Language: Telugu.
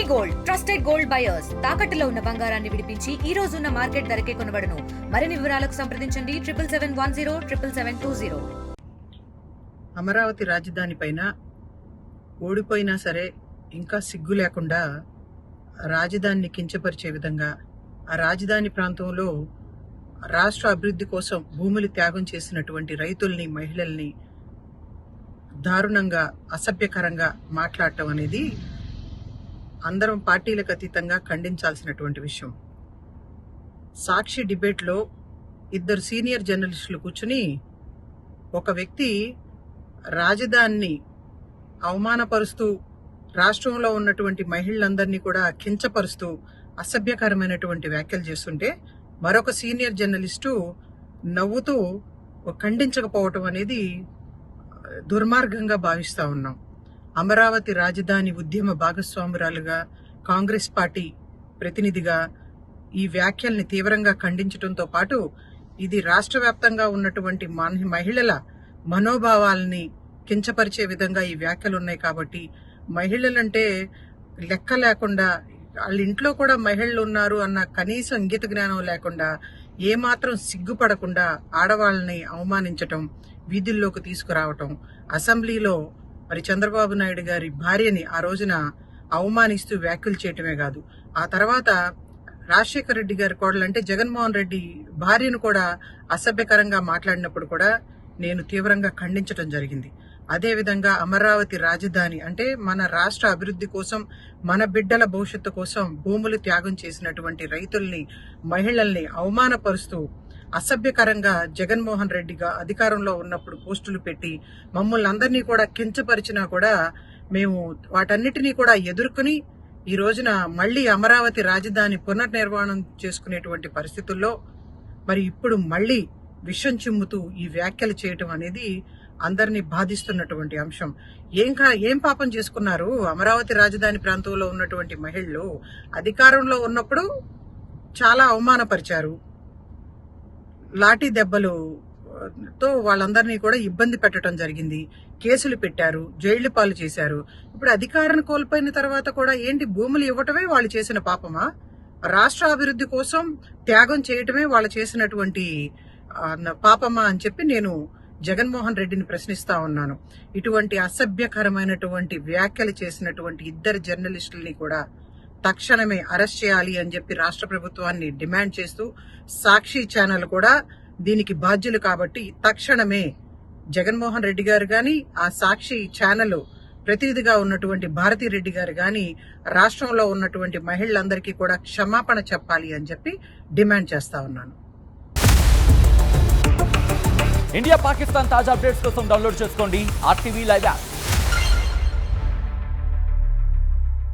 గోల్డ్ ట్రస్టెడ్ గోల్డ్ బయర్స్ తాకట్టులో ఉన్న బంగారాన్ని విడిపించి ఈ రోజు ఉన్న మార్కెట్ ధరకే కొనబడును. మరిన్ని వివరాలకు సంప్రదించండి 7710777720. అమరావతి రాజధాని పైన ఓడిపోయినా సరే ఇంకా సిగ్గు లేకుండా రాజధానిని కించపరిచే విధంగా ఆ రాజధాని ప్రాంతంలో రాష్ట్ర అభివృద్ధి కోసం భూములు త్యాగం చేసినటువంటి రైతుల్ని, మహిళల్ని దారుణంగా, అసభ్యకరంగా మాట్లాడటం అనేది అందరం పార్టీలకు అతీతంగా ఖండించాల్సినటువంటి విషయం. సాక్షి డిబేట్లో ఇద్దరు సీనియర్ జర్నలిస్టులు కూర్చుని ఒక వ్యక్తి రాజధానిని అవమానపరుస్తూ, రాష్ట్రంలో ఉన్నటువంటి మహిళలందరినీ కూడా కించపరుస్తూ అసభ్యకరమైనటువంటి వ్యాఖ్యలు చేస్తుంటే మరొక సీనియర్ జర్నలిస్టు నవ్వుతూ ఖండించకపోవటం అనేది దుర్మార్గంగా భావిస్తా ఉన్నాం. అమరావతి రాజధాని ఉద్యమ భాగస్వామురాలుగా, కాంగ్రెస్ పార్టీ ప్రతినిధిగా ఈ వ్యాఖ్యల్ని తీవ్రంగా ఖండించడంతో పాటు ఇది రాష్ట్ర వ్యాప్తంగా ఉన్నటువంటి మహిళల మనోభావాల్ని కించపరిచే విధంగా ఈ వ్యాఖ్యలు ఉన్నాయి. కాబట్టి మహిళలంటే లెక్క లేకుండా, వాళ్ళ ఇంట్లో కూడా మహిళలు ఉన్నారు అన్న కనీస ఇంగిత జ్ఞానం లేకుండా, ఏమాత్రం సిగ్గుపడకుండా ఆడవాళ్ళని అవమానించటం, వీధుల్లోకి తీసుకురావటం, అసెంబ్లీలో మరి చంద్రబాబు నాయుడు గారి భార్యని ఆ రోజున అవమానిస్తూ వ్యాఖ్యలు చేయటమే కాదు, ఆ తర్వాత రాజశేఖర రెడ్డి గారి కోడలు అంటే జగన్మోహన్ రెడ్డి భార్యను కూడా అసభ్యకరంగా మాట్లాడినప్పుడు కూడా నేను తీవ్రంగా ఖండించడం జరిగింది. అదేవిధంగా అమరావతి రాజధాని అంటే మన రాష్ట్ర అభివృద్ధి కోసం, మన బిడ్డల భవిష్యత్తు కోసం భూములు త్యాగం చేసినటువంటి రైతుల్ని, మహిళల్ని అవమానపరుస్తూ అసభ్యకరంగా జగన్మోహన్ రెడ్డిగా అధికారంలో ఉన్నప్పుడు పోస్టులు పెట్టి మమ్మల్ని అందరినీ కూడా కించపరిచినా కూడా మేము వాటన్నిటినీ కూడా ఎదుర్కొని ఈ రోజున మళ్లీ అమరావతి రాజధాని పునర్నిర్మాణం చేసుకునేటువంటి పరిస్థితుల్లో మరి ఇప్పుడు మళ్లీ విషం చిమ్ముతూ ఈ వ్యాఖ్యలు చేయటం అనేది అందరినీ బాధిస్తున్నటువంటి అంశం. ఏం పాపం చేసుకున్నారు? అమరావతి రాజధాని ప్రాంతంలో ఉన్నటువంటి మహిళలు అధికారంలో ఉన్నప్పుడు చాలా అవమానపరిచారు, లాఠీ దెబ్బలతో వాళ్ళందరినీ కూడా ఇబ్బంది పెట్టడం జరిగింది, కేసులు పెట్టారు, జైళ్ల పాలు చేశారు. ఇప్పుడు అధికారాన్ని కోల్పోయిన తర్వాత కూడా ఏంటి, భూములు ఇవ్వటమే వాళ్ళు చేసిన పాపమా? రాష్ట్ర అభివృద్ధి కోసం త్యాగం చేయటమే వాళ్ళు చేసినటువంటి పాపమా అని చెప్పి నేను జగన్మోహన్ రెడ్డిని ప్రశ్నిస్తా ఉన్నాను. ఇటువంటి అసభ్యకరమైనటువంటి వ్యాఖ్యలు చేసినటువంటి ఇద్దరు జర్నలిస్టులని కూడా తక్షణమే అరెస్ట్ చేయాలి అని చెప్పి రాష్ట్ర ప్రభుత్వాన్ని డిమాండ్ చేస్తూ, సాక్షి ఛానల్ కూడా దీనికి బాధ్యులు కాబట్టి తక్షణమే జగన్మోహన్ రెడ్డి గారు గాని, ఆ సాక్షి ఛానల్ ప్రతినిధిగా ఉన్నటువంటి భారతీ రెడ్డి గారు గాని రాష్ట్రంలో ఉన్నటువంటి మహిళలందరికీ కూడా క్షమాపణ చెప్పాలి అని చెప్పి డిమాండ్ చేస్తా ఉన్నాను. ఇండియా పాకిస్తాన్ తాజా అప్డేట్స్ కోసం డౌన్లోడ్ చేసుకోండి RTV లైవ్ యాప్.